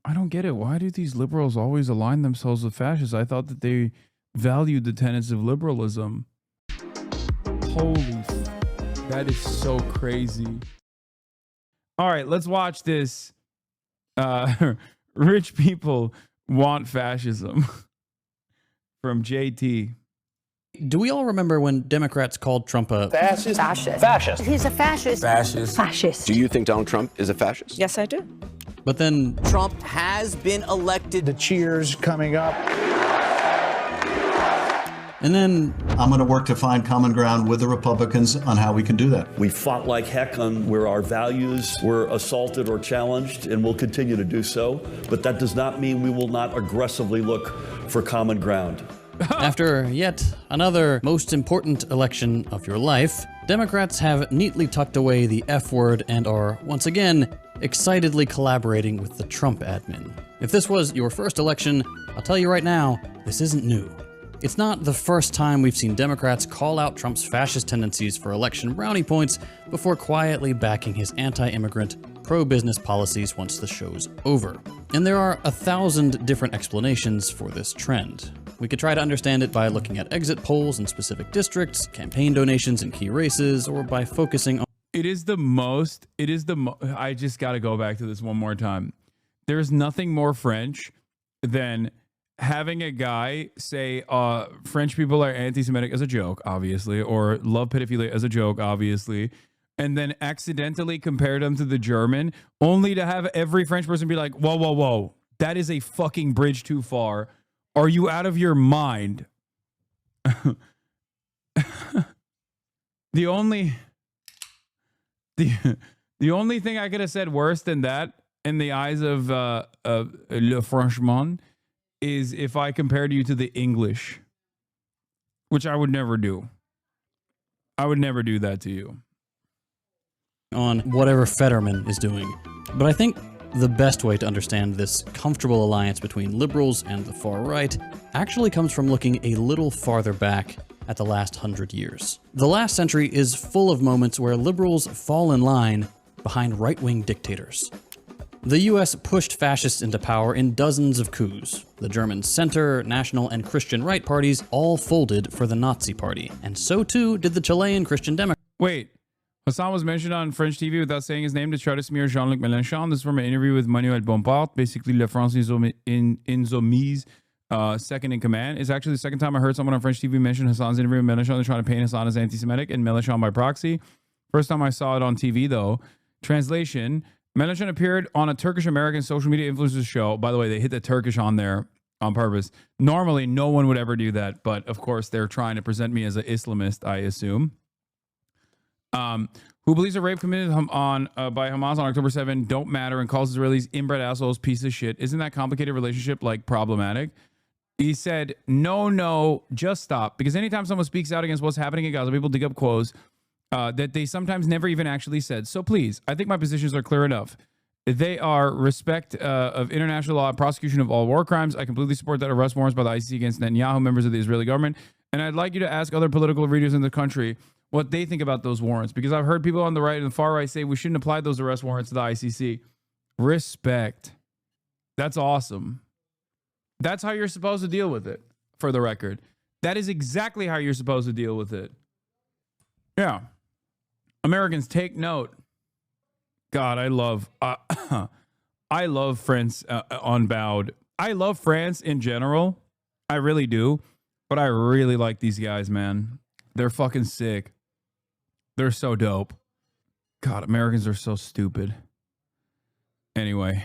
I don't get it. Why do these liberals always align themselves with fascists? I thought that they valued the tenets of liberalism. That is so crazy. All right, let's watch this. Rich people want fascism from JT. Do we all remember when Democrats called Trump a fascist? Fascist. He's a fascist. Fascist. Do you think Donald Trump is a fascist? Yes, I do. But then Trump has been elected. The cheers coming up. And then I'm going to work to find common ground with the Republicans on how we can do that. We fought like heck on where our values were assaulted or challenged, and we'll continue to do so. But that does not mean we will not aggressively look for common ground. After yet another most important election of your life, Democrats have neatly tucked away the F word and are, once again, excitedly collaborating with the Trump admin. If this was your first election, I'll tell you right now, this isn't new. It's not the first time we've seen Democrats call out Trump's fascist tendencies for election brownie points before quietly backing his anti-immigrant, pro-business policies once the show's over. And there are 1,000 different explanations for this trend. We could try to understand it by looking at exit polls in specific districts, campaign donations in key races, or by focusing on... I just gotta go back to this one more time. There's nothing more French than having a guy say French people are anti-Semitic as a joke, obviously, or love pedophilia as a joke, obviously, and then accidentally compare them to the German, only to have every French person be like, whoa, whoa, whoa, that is a fucking bridge too far. Are you out of your mind? The only thing I could have said worse than that in the eyes of Le Frenchman is if I compared you to the English, which I would never do. I would never do that to you. On whatever Fetterman is doing. But I think the best way to understand this comfortable alliance between liberals and the far right actually comes from looking a little farther back at the last 100 years. The last century is full of moments where liberals fall in line behind right-wing dictators. The US pushed fascists into power in dozens of coups. The German center, national, and Christian right parties all folded for the Nazi party, and so too did the Chilean Christian Democrats. Wait, Hasan was mentioned on French TV without saying his name to try to smear Jean-Luc Mélenchon. This is from an interview with Manuel Bompard, basically Le France Insoumise, second in command. It's actually the second time I heard someone on French TV mention Hasan's interview with Mélenchon. They're trying to paint Hasan as anti-Semitic and Mélenchon by proxy. First time I saw it on TV, though. Translation: Mélenchon appeared on a Turkish-American social media influencers show. By the way, they hit the Turkish on there on purpose. Normally, no one would ever do that, but of course, they're trying to present me as an Islamist, I assume. Who believes a rape committed by Hamas on October 7 don't matter and calls Israelis inbred assholes, piece of shit. Isn't that complicated relationship like problematic? He said, no, just stop. Because anytime someone speaks out against what's happening in Gaza, people dig up quotes that they sometimes never even actually said. So please, I think my positions are clear enough. They are respect of international law, prosecution of all war crimes. I completely support that arrest warrants by the ICC against Netanyahu, members of the Israeli government. And I'd like you to ask other political leaders in the country what they think about those warrants. Because I've heard people on the right and the far right say we shouldn't apply those arrest warrants to the ICC. Respect. That's awesome. That's how you're supposed to deal with it, for the record. That is exactly how you're supposed to deal with it. Yeah. Americans, take note. God, I love France unbowed. I love France in general. I really do. But I really like these guys, man. They're fucking sick. They're so dope. God, Americans are so stupid. Anyway.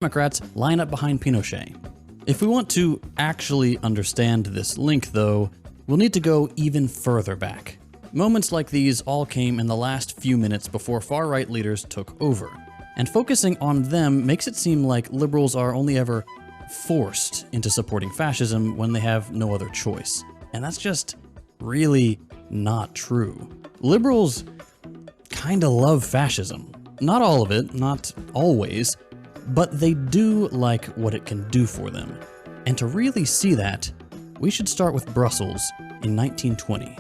Democrats line up behind Pinochet. If we want to actually understand this link, though, we'll need to go even further back. Moments like these all came in the last few minutes before far-right leaders took over. And focusing on them makes it seem like liberals are only ever forced into supporting fascism when they have no other choice. And that's just really not true. Liberals kinda love fascism. Not all of it, not always, but they do like what it can do for them. And to really see that, we should start with Brussels in 1920.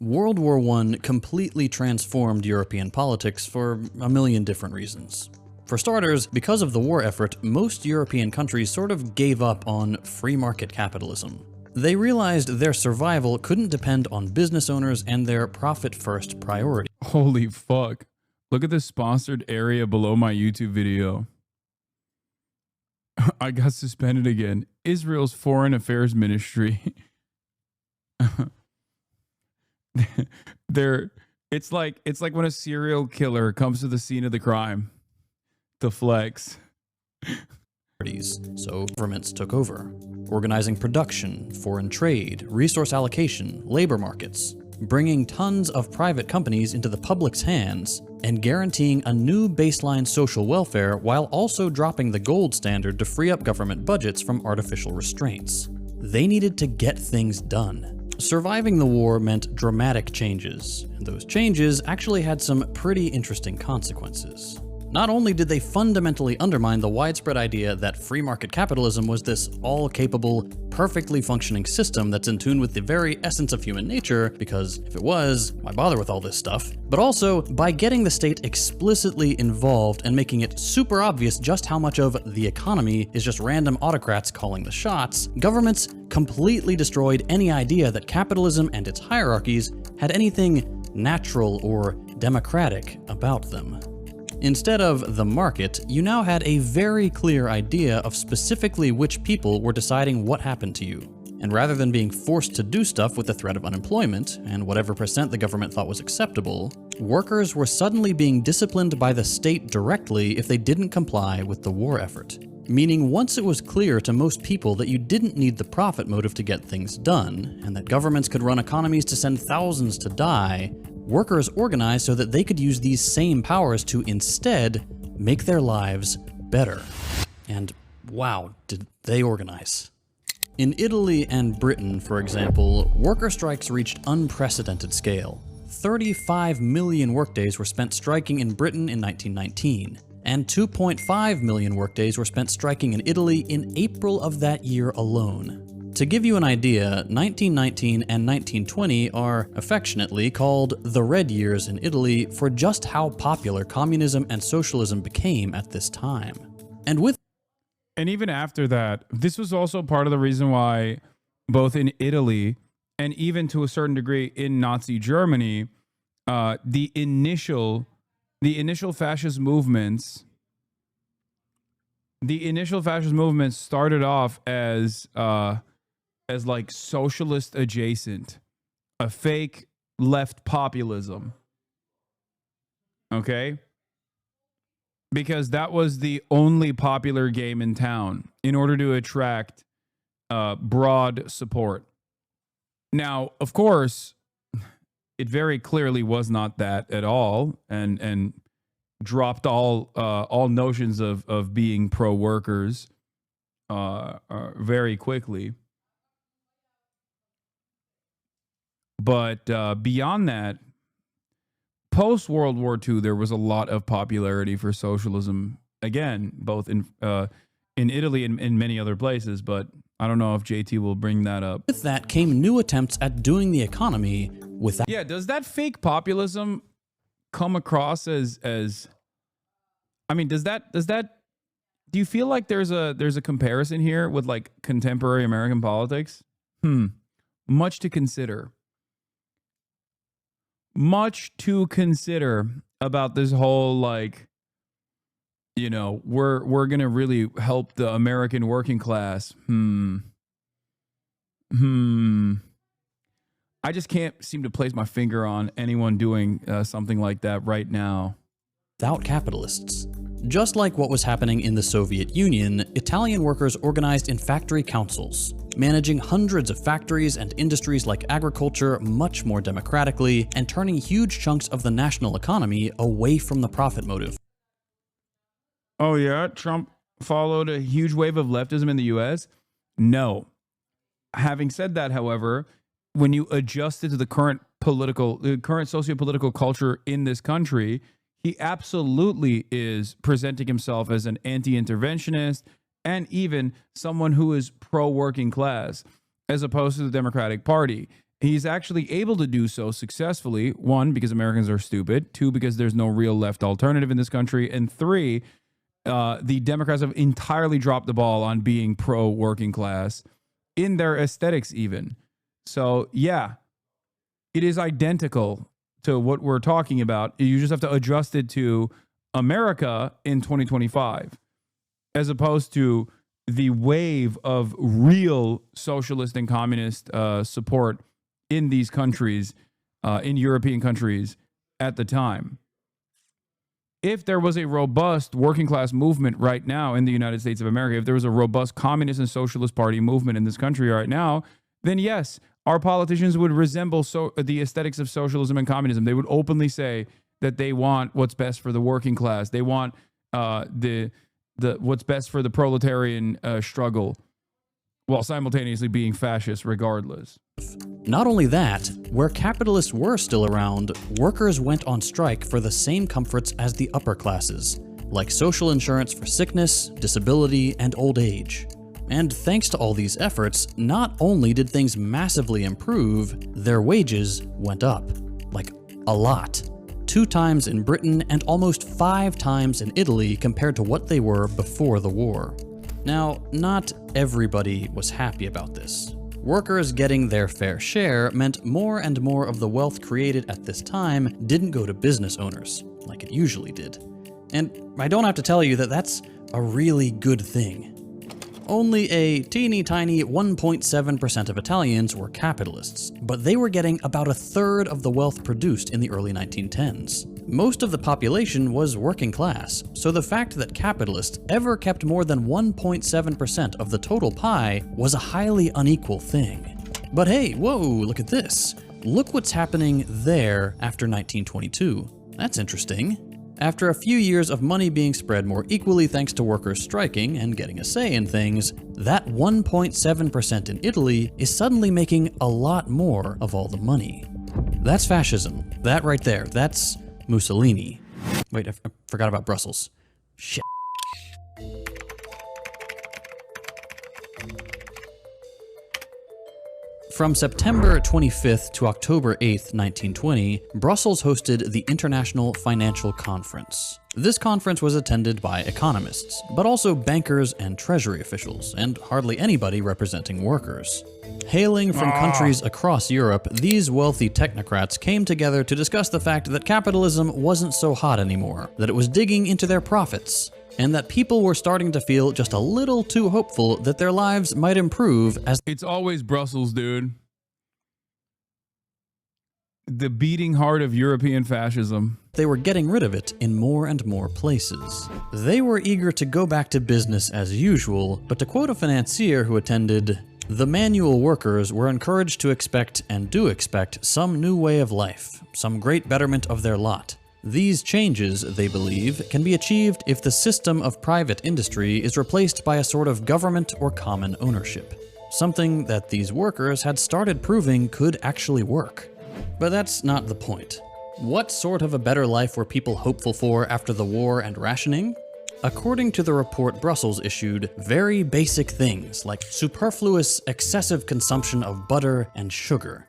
World War I completely transformed European politics for a million different reasons. For starters, because of the war effort, most European countries sort of gave up on free market capitalism. They realized their survival couldn't depend on business owners and their profit-first priority. Holy fuck. Look at the sponsored area below my YouTube video. I got suspended again. Israel's Foreign Affairs Ministry. It's like when a serial killer comes to the scene of the crime. The flex. So governments took over, organizing production, foreign trade, resource allocation, labor markets, bringing tons of private companies into the public's hands, and guaranteeing a new baseline social welfare while also dropping the gold standard to free up government budgets from artificial restraints. They needed to get things done. Surviving the war meant dramatic changes, and those changes actually had some pretty interesting consequences. Not only did they fundamentally undermine the widespread idea that free market capitalism was this all-capable, perfectly functioning system that's in tune with the very essence of human nature, because if it was, why bother with all this stuff? But also, by getting the state explicitly involved and making it super obvious just how much of the economy is just random autocrats calling the shots, governments completely destroyed any idea that capitalism and its hierarchies had anything natural or democratic about them. Instead of the market, you now had a very clear idea of specifically which people were deciding what happened to you. And rather than being forced to do stuff with the threat of unemployment, and whatever percent the government thought was acceptable, workers were suddenly being disciplined by the state directly if they didn't comply with the war effort. Meaning once it was clear to most people that you didn't need the profit motive to get things done, and that governments could run economies to send thousands to die, workers organized so that they could use these same powers to instead make their lives better. And wow, did they organize. In Italy and Britain, for example, worker strikes reached unprecedented scale. 35 million workdays were spent striking in Britain in 1919, and 2.5 million workdays were spent striking in Italy in April of that year alone. To give you an idea, 1919 and 1920 are affectionately called the Red Years in Italy for just how popular communism and socialism became at this time. And even after that, this was also part of the reason why both in Italy and even to a certain degree in Nazi Germany, the initial fascist movements started off as like socialist adjacent, a fake left populism. Okay? Because that was the only popular game in town in order to attract broad support. Now, of course, it very clearly was not that at all, and dropped all notions of being pro-workers very quickly. But beyond that, post-World War II, there was a lot of popularity for socialism, again, both in Italy and in many other places, but I don't know if JT will bring that up. With that came new attempts at doing the economy without... Yeah, does that fake populism come across as I mean, does that do you feel like there's a comparison here with like contemporary American politics? Much to consider. Much to consider about this whole, like, you know, we're gonna really help the American working class. I just can't seem to place my finger on anyone doing something like that right now. Without capitalists. Just like what was happening in the Soviet Union, Italian workers organized in factory councils, managing hundreds of factories and industries like agriculture much more democratically, and turning huge chunks of the national economy away from the profit motive. Oh yeah, Trump followed a huge wave of leftism in the US? No. Having said that, however, when you adjust it to the current socio-political culture in this country, he absolutely is presenting himself as an anti-interventionist and even someone who is pro-working class, as opposed to the Democratic Party. he's actually able to do so successfully. One, because Americans are stupid. Two, because there's no real left alternative in this country. And three, the Democrats have entirely dropped the ball on being pro-working class in their aesthetics even. So, yeah, it is identical to what we're talking about. You just have to adjust it to America in 2025, as opposed to the wave of real socialist and communist support in these countries, in European countries at the time. If there was a robust working class movement right now in the United States of America, if there was a robust communist and socialist party movement in this country right now, then yes, our politicians would resemble the aesthetics of socialism and communism. They would openly say that they want what's best for the working class. They want the what's best for the proletarian struggle, while simultaneously being fascist regardless. Not only that, where capitalists were still around, workers went on strike for the same comforts as the upper classes, like social insurance for sickness, disability, and old age. And thanks to all these efforts, not only did things massively improve, their wages went up. Like, a lot. 2 times in Britain and almost 5 times in Italy compared to what they were before the war. Now, not everybody was happy about this. Workers getting their fair share meant more and more of the wealth created at this time didn't go to business owners, like it usually did. And I don't have to tell you that that's a really good thing. Only a teeny tiny 1.7% of Italians were capitalists, but they were getting about 1/3 of the wealth produced in the early 1910s. Most of the population was working class, so the fact that capitalists ever kept more than 1.7% of the total pie was a highly unequal thing. But hey, whoa, look at this. Look what's happening there after 1922. That's interesting. After a few years of money being spread more equally thanks to workers striking and getting a say in things, that 1.7% in Italy is suddenly making a lot more of all the money. That's fascism. That right there, that's Mussolini. Wait, I forgot about Brussels. Shit. From September 25th to October 8th, 1920, Brussels hosted the International Financial Conference. This conference was attended by economists, but also bankers and treasury officials, and hardly anybody representing workers. Hailing from countries across Europe, these wealthy technocrats came together to discuss the fact that capitalism wasn't so hot anymore, that it was digging into their profits, and that people were starting to feel just a little too hopeful that their lives might improve as It's always Brussels, dude. The beating heart of European fascism. they were getting rid of it in more and more places. They were eager to go back to business as usual, but to quote a financier who attended, "The manual workers were encouraged to expect and do expect some new way of life, some great betterment of their lot. These changes, they believe, can be achieved if the system of private industry is replaced by a sort of government or common ownership, something that these workers had started proving could actually work." But that's not the point. What sort of a better life were people hopeful for after the war and rationing? According to the report Brussels issued, very basic things like superfluous, excessive consumption of butter and sugar.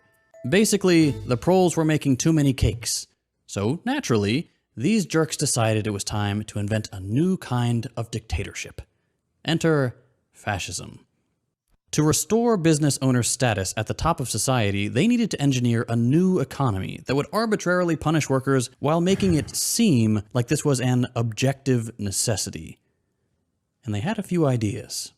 Basically, the proles were making too many cakes. So, naturally, these jerks decided it was time to invent a new kind of dictatorship. Enter fascism. To restore business owners' status at the top of society, they needed to engineer a new economy that would arbitrarily punish workers while making it seem like this was an objective necessity. And they had a few ideas.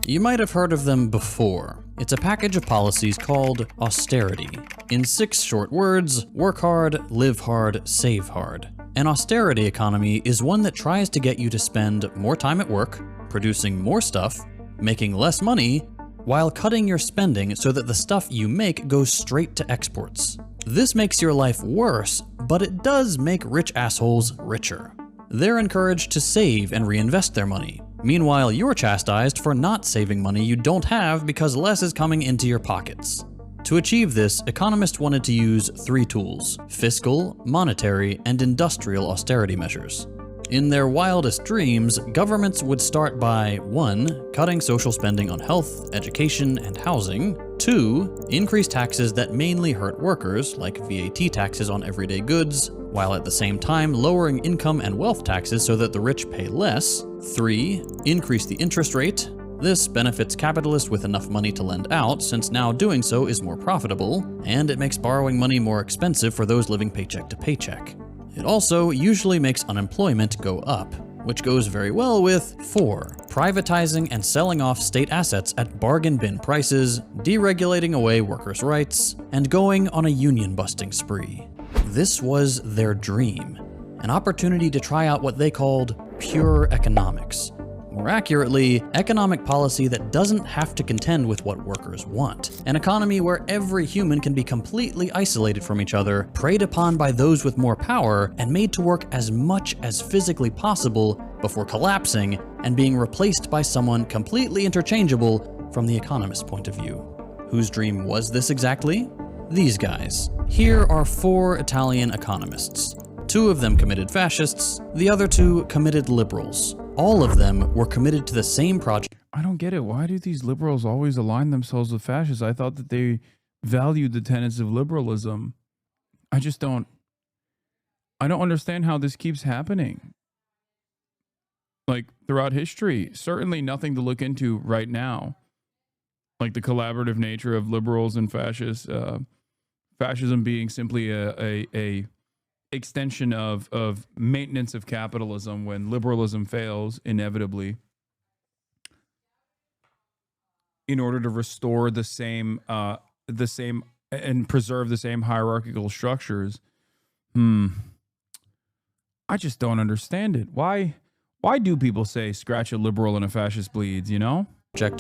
You might have heard of them before. It's a package of policies called Austerity. In 6 short words, work hard, live hard, save hard. An austerity economy is one that tries to get you to spend more time at work, producing more stuff, making less money, while cutting your spending so that the stuff you make goes straight to exports. This makes your life worse, but it does make rich assholes richer. They're encouraged to save and reinvest their money. Meanwhile, you're chastised for not saving money you don't have because less is coming into your pockets. To achieve this, economists wanted to use 3 tools: fiscal, monetary, and industrial austerity measures. In their wildest dreams, governments would start by 1. Cutting social spending on health, education, and housing, 2, increase taxes that mainly hurt workers, like VAT taxes on everyday goods, while at the same time lowering income and wealth taxes so that the rich pay less. 3, increase the interest rate. This benefits capitalists with enough money to lend out, since now doing so is more profitable, and it makes borrowing money more expensive for those living paycheck to paycheck. It also usually makes unemployment go up, which goes very well with 4, privatizing and selling off state assets at bargain bin prices, deregulating away workers' rights, and going on a union-busting spree. This was their dream, an opportunity to try out what they called pure economics. More accurately, economic policy that doesn't have to contend with what workers want. An economy where every human can be completely isolated from each other, preyed upon by those with more power, and made to work as much as physically possible before collapsing and being replaced by someone completely interchangeable from the economist's point of view. Whose dream was this exactly? These guys. Here are 4 Italian economists. 2 of them committed fascists, the other 2 committed liberals. All of them were committed to the same project. I don't get it. Why do these liberals always align themselves with fascists? I thought that they valued the tenets of liberalism. I don't understand how this keeps happening. Like throughout history, certainly nothing to look into right now. Like the collaborative nature of liberals and fascists, fascism being simply a extension of maintenance of capitalism when liberalism fails inevitably in order to restore the same and preserve the same hierarchical structures. I just don't understand it. Why do people say scratch a liberal and a fascist bleeds, you know?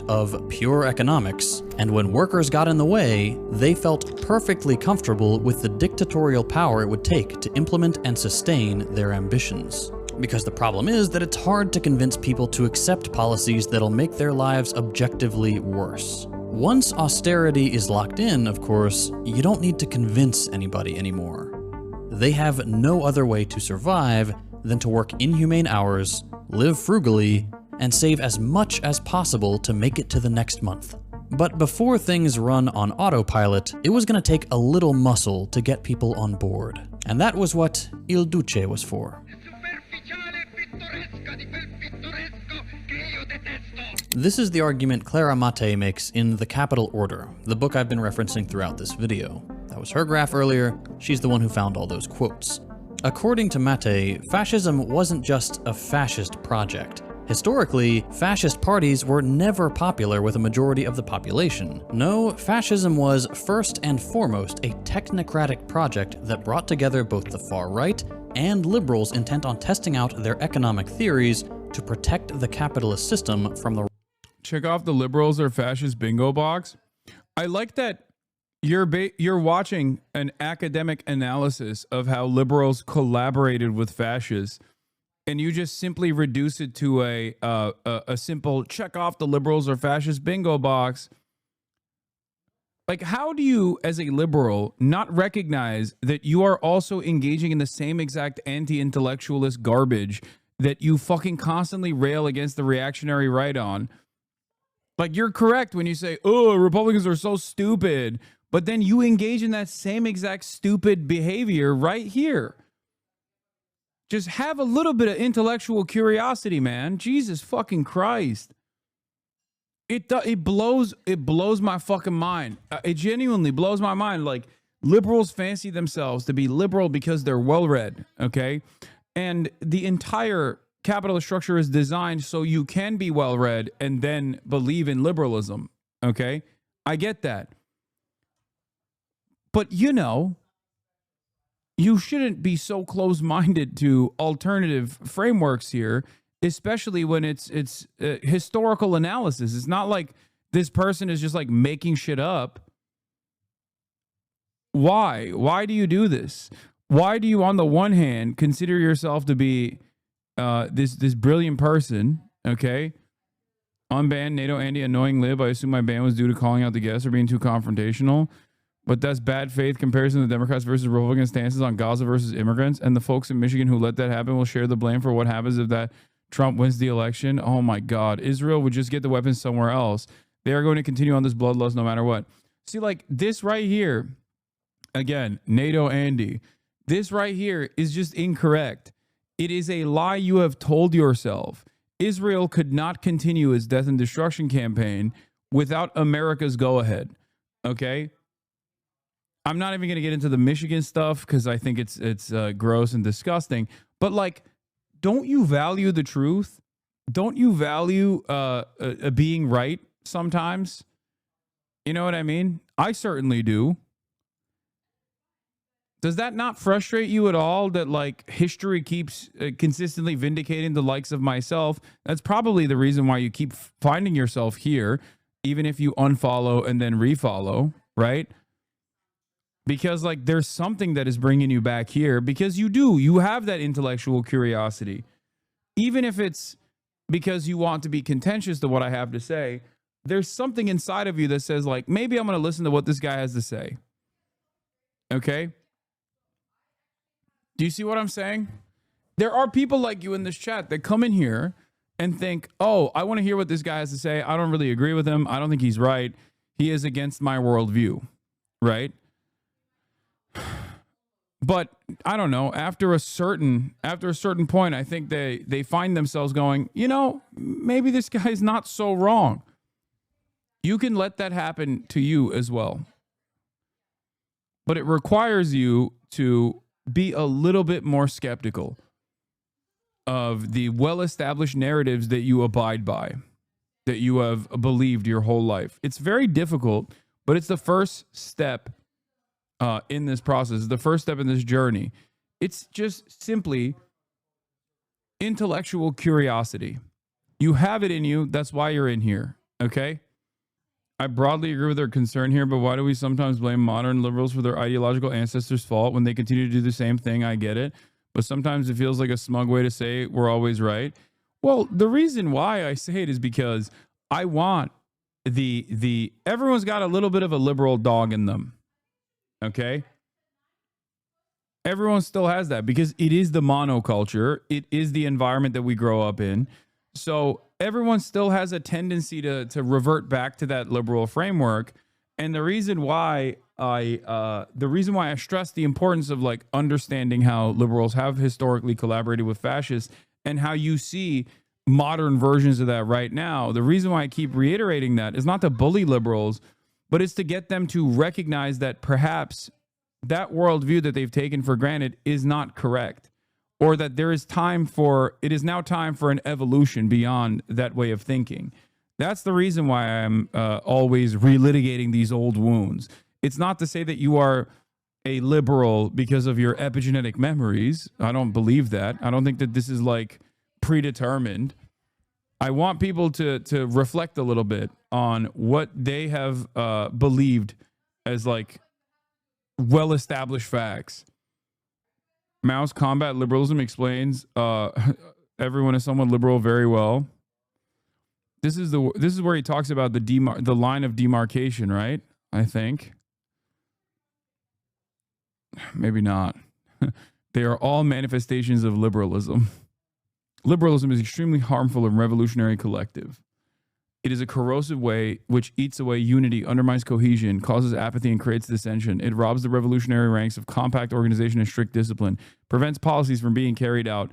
Of pure economics, and when workers got in the way, they felt perfectly comfortable with the dictatorial power it would take to implement and sustain their ambitions. Because the problem is that it's hard to convince people to accept policies that'll make their lives objectively worse. Once austerity is locked in, of course, you don't need to convince anybody anymore. They have no other way to survive than to work inhumane hours, live frugally, and save as much as possible to make it to the next month. But before things run on autopilot, it was going to take a little muscle to get people on board. And that was what Il Duce was for. This is the argument Clara Mattei makes in The Capital Order, the book I've been referencing throughout this video. That was her graph earlier. She's the one who found all those quotes. According to Mattei, fascism wasn't just a fascist project. Historically, fascist parties were never popular with a majority of the population. No, fascism was first and foremost a technocratic project that brought together both the far right and liberals intent on testing out their economic theories to protect the capitalist system from the... Check off the liberals or fascist bingo box. I like that you're watching an academic analysis of how liberals collaborated with fascists, and you just simply reduce it to a simple check off the liberals or fascist bingo box. Like, how do you, as a liberal, not recognize that you are also engaging in the same exact anti-intellectualist garbage that you fucking constantly rail against the reactionary right on? Like, you're correct when you say, oh, Republicans are so stupid, but then you engage in that same exact stupid behavior right here. Just have a little bit of intellectual curiosity, man. Jesus fucking Christ. It blows my fucking mind. It genuinely blows my mind. Like, liberals fancy themselves to be liberal because they're well-read, okay? And the entire capitalist structure is designed so you can be well-read and then believe in liberalism, okay? I get that. But, you know, you shouldn't be so close-minded to alternative frameworks here, especially when it's historical analysis. It's not like this person is just like making shit up. Why? Why do you do this? Why do you, on the one hand, consider yourself to be this brilliant person, okay? Unbanned, NATO Andy, annoying lib. I assume my ban was due to calling out the guests or being too confrontational. But that's bad faith comparison to the Democrats versus Republican stances on Gaza versus immigrants. And the folks in Michigan who let that happen will share the blame for what happens if that Trump wins the election. Oh my God. Israel would just get the weapons somewhere else. They are going to continue on this bloodlust no matter what. See, like this right here, again, NATO Andy, this right here is just incorrect. It is a lie you have told yourself. Israel could not continue its death and destruction campaign without America's go-ahead. Okay? I'm not even going to get into the Michigan stuff because I think it's gross and disgusting. But like, don't you value the truth? Don't you value being right sometimes? You know what I mean? I certainly do. Does that not frustrate you at all that like history keeps consistently vindicating the likes of myself? That's probably the reason why you keep finding yourself here, even if you unfollow and then refollow, right? Because like there's something that is bringing you back here because you have that intellectual curiosity. Even if it's because you want to be contentious to what I have to say, there's something inside of you that says like, maybe I'm going to listen to what this guy has to say. Okay? Do you see what I'm saying? There are people like you in this chat that come in here and think, oh, I want to hear what this guy has to say. I don't really agree with him. I don't think he's right. He is against my worldview, right? But I don't know. After a certain point, I think they find themselves going, you know, maybe this guy's not so wrong. You can let that happen to you as well. But it requires you to be a little bit more skeptical of the well-established narratives that you abide by, that you have believed your whole life. It's very difficult, but it's the first step in this process, the first step in this journey. It's just simply intellectual curiosity. You have it in you. That's why you're in here. Okay? I broadly agree with their concern here, but why do we sometimes blame modern liberals for their ideological ancestors' fault when they continue to do the same thing? I get it. But sometimes it feels like a smug way to say we're always right. Well, the reason why I say it is because I want everyone's got a little bit of a liberal dog in them. Okay? Everyone still has that because it is the monoculture. It is the environment that we grow up in. So everyone still has a tendency to revert back to that liberal framework. And the reason why I stress the importance of like understanding how liberals have historically collaborated with fascists and how you see modern versions of that right now. The reason why I keep reiterating that is not to bully liberals, but it's to get them to recognize that perhaps that worldview that they've taken for granted is not correct, or that it is now time for an evolution beyond that way of thinking. That's the reason why I'm always relitigating these old wounds. It's not to say that you are a liberal because of your epigenetic memories. I don't believe that. I don't think that this is like predetermined. I want people to reflect a little bit on what they have believed as like well-established facts. Mouse Combat Liberalism explains everyone is somewhat liberal very well. This is where he talks about the line of demarcation, right? I think. Maybe not. They are all manifestations of liberalism. Liberalism is extremely harmful and revolutionary collective. It is a corrosive way which eats away unity, undermines cohesion, causes apathy, and creates dissension. It robs the revolutionary ranks of compact organization and strict discipline, prevents policies from being carried out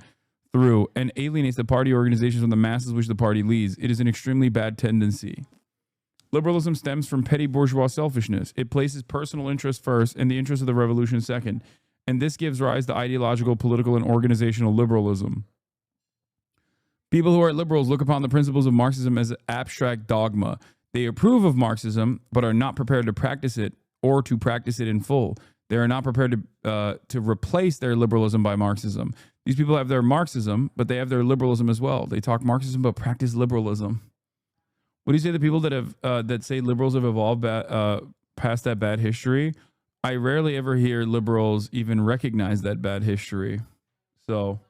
through, and alienates the party organizations from the masses which the party leads. It is an extremely bad tendency. Liberalism stems from petty bourgeois selfishness. It places personal interest first and the interest of the revolution second. And this gives rise to ideological, political, and organizational liberalism. People who are liberals look upon the principles of Marxism as abstract dogma. They approve of Marxism, but are not prepared to practice it or to practice it in full. They are not prepared to replace their liberalism by Marxism. These people have their Marxism, but they have their liberalism as well. They talk Marxism, but practice liberalism. What do you say to the people that have that say liberals have evolved past that bad history? I rarely ever hear liberals even recognize that bad history. So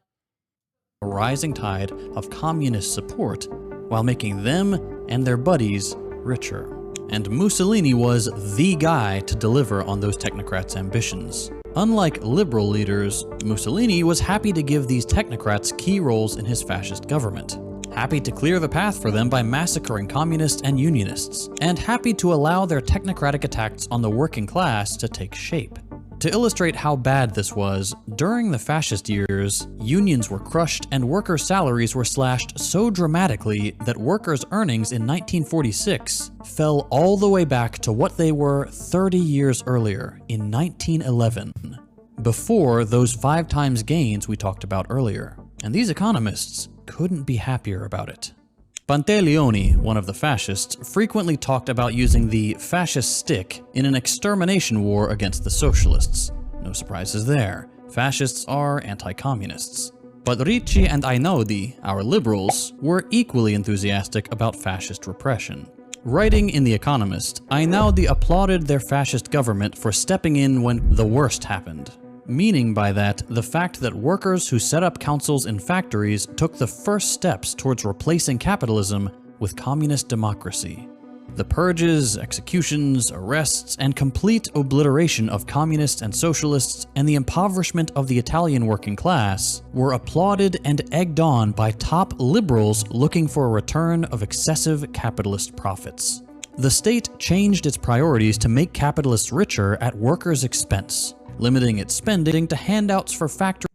a rising tide of communist support while making them and their buddies richer. And Mussolini was the guy to deliver on those technocrats' ambitions. Unlike liberal leaders, Mussolini was happy to give these technocrats key roles in his fascist government. happy to clear the path for them by massacring communists and unionists, and happy to allow their technocratic attacks on the working class to take shape. To illustrate how bad this was, during the fascist years, unions were crushed and workers' salaries were slashed so dramatically that workers' earnings in 1946 fell all the way back to what they were 30 years earlier, in 1911, before those 5 times gains we talked about earlier. And these economists couldn't be happier about it. Pantaleone, one of the fascists, frequently talked about using the fascist stick in an extermination war against the socialists. No surprises there. Fascists are anti-communists. But Ricci and Einaudi, our liberals, were equally enthusiastic about fascist repression. Writing in The Economist, Einaudi applauded their fascist government for stepping in when the worst happened. Meaning by that, the fact that workers who set up councils in factories took the first steps towards replacing capitalism with communist democracy. The purges, executions, arrests, and complete obliteration of communists and socialists and the impoverishment of the Italian working class were applauded and egged on by top liberals looking for a return of excessive capitalist profits. The state changed its priorities to make capitalists richer at workers' expense, limiting its spending to handouts for factory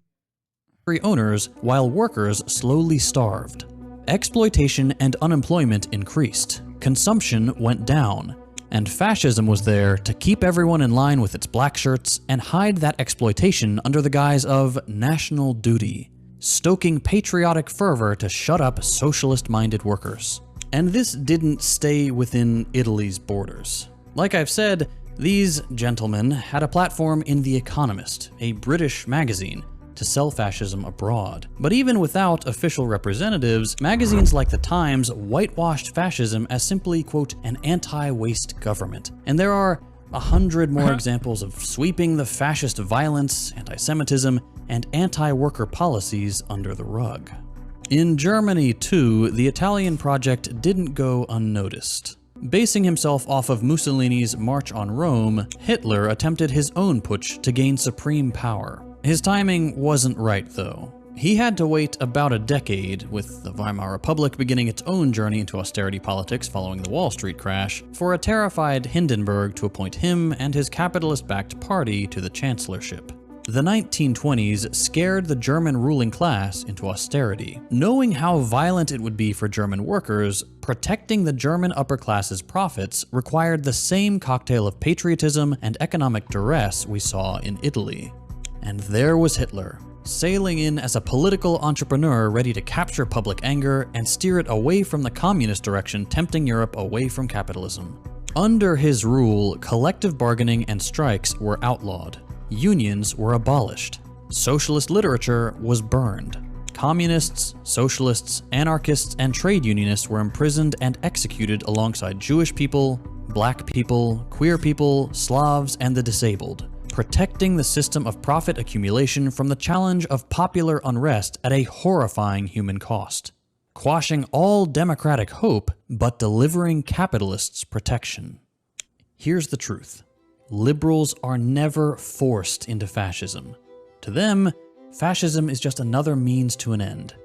owners while workers slowly starved. Exploitation and unemployment increased, consumption went down, and fascism was there to keep everyone in line with its black shirts and hide that exploitation under the guise of national duty, stoking patriotic fervor to shut up socialist-minded workers. And this didn't stay within Italy's borders. Like I've said, these gentlemen had a platform in The Economist, a British magazine, to sell fascism abroad. But even without official representatives, magazines like The Times whitewashed fascism as simply, quote, an anti-waste government. And there are 100 more examples of sweeping the fascist violence, anti-Semitism, and anti-worker policies under the rug. In Germany, too, the Italian project didn't go unnoticed. Basing himself off of Mussolini's March on Rome, Hitler attempted his own putsch to gain supreme power. His timing wasn't right, though. He had to wait about a decade, with the Weimar Republic beginning its own journey into austerity politics following the Wall Street crash, for a terrified Hindenburg to appoint him and his capitalist-backed party to the chancellorship. The 1920s scared the German ruling class into austerity. Knowing how violent it would be for German workers, protecting the German upper class's profits required the same cocktail of patriotism and economic duress we saw in Italy. And there was Hitler, sailing in as a political entrepreneur ready to capture public anger and steer it away from the communist direction, tempting Europe away from capitalism. Under his rule, collective bargaining and strikes were outlawed. Unions were abolished. Socialist literature was burned. Communists, socialists, anarchists, and trade unionists were imprisoned and executed alongside Jewish people, black people, queer people, Slavs, and the disabled, protecting the system of profit accumulation from the challenge of popular unrest at a horrifying human cost, quashing all democratic hope but delivering capitalists protection. Here's the truth. Liberals are never forced into fascism. To them, fascism is just another means to an end.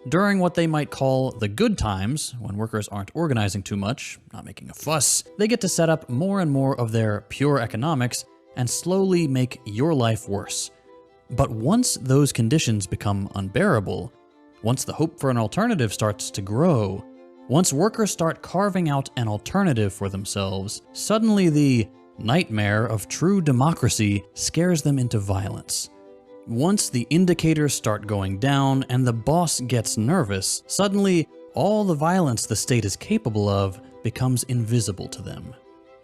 During what they might call the good times, when workers aren't organizing too much, not making a fuss, they get to set up more and more of their pure economics and slowly make your life worse. But once those conditions become unbearable, once the hope for an alternative starts to grow, once workers start carving out an alternative for themselves, suddenly the nightmare of true democracy scares them into violence. Once the indicators start going down and the boss gets nervous, suddenly all the violence the state is capable of becomes invisible to them.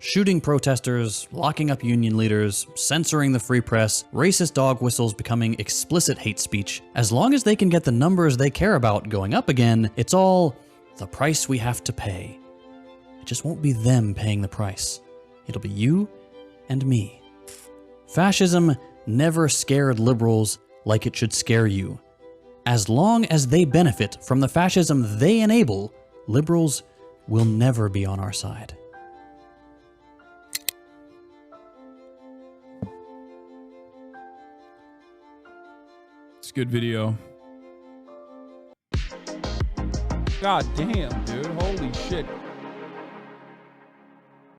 Shooting protesters, locking up union leaders, censoring the free press, racist dog whistles becoming explicit hate speech. As long as they can get the numbers they care about going up again, it's all the price we have to pay. It just won't be them paying the price. It'll be you and me. Fascism never scared liberals like it should scare you. As long as they benefit from the fascism they enable, liberals will never be on our side. It's a good video. God damn, dude. Holy shit.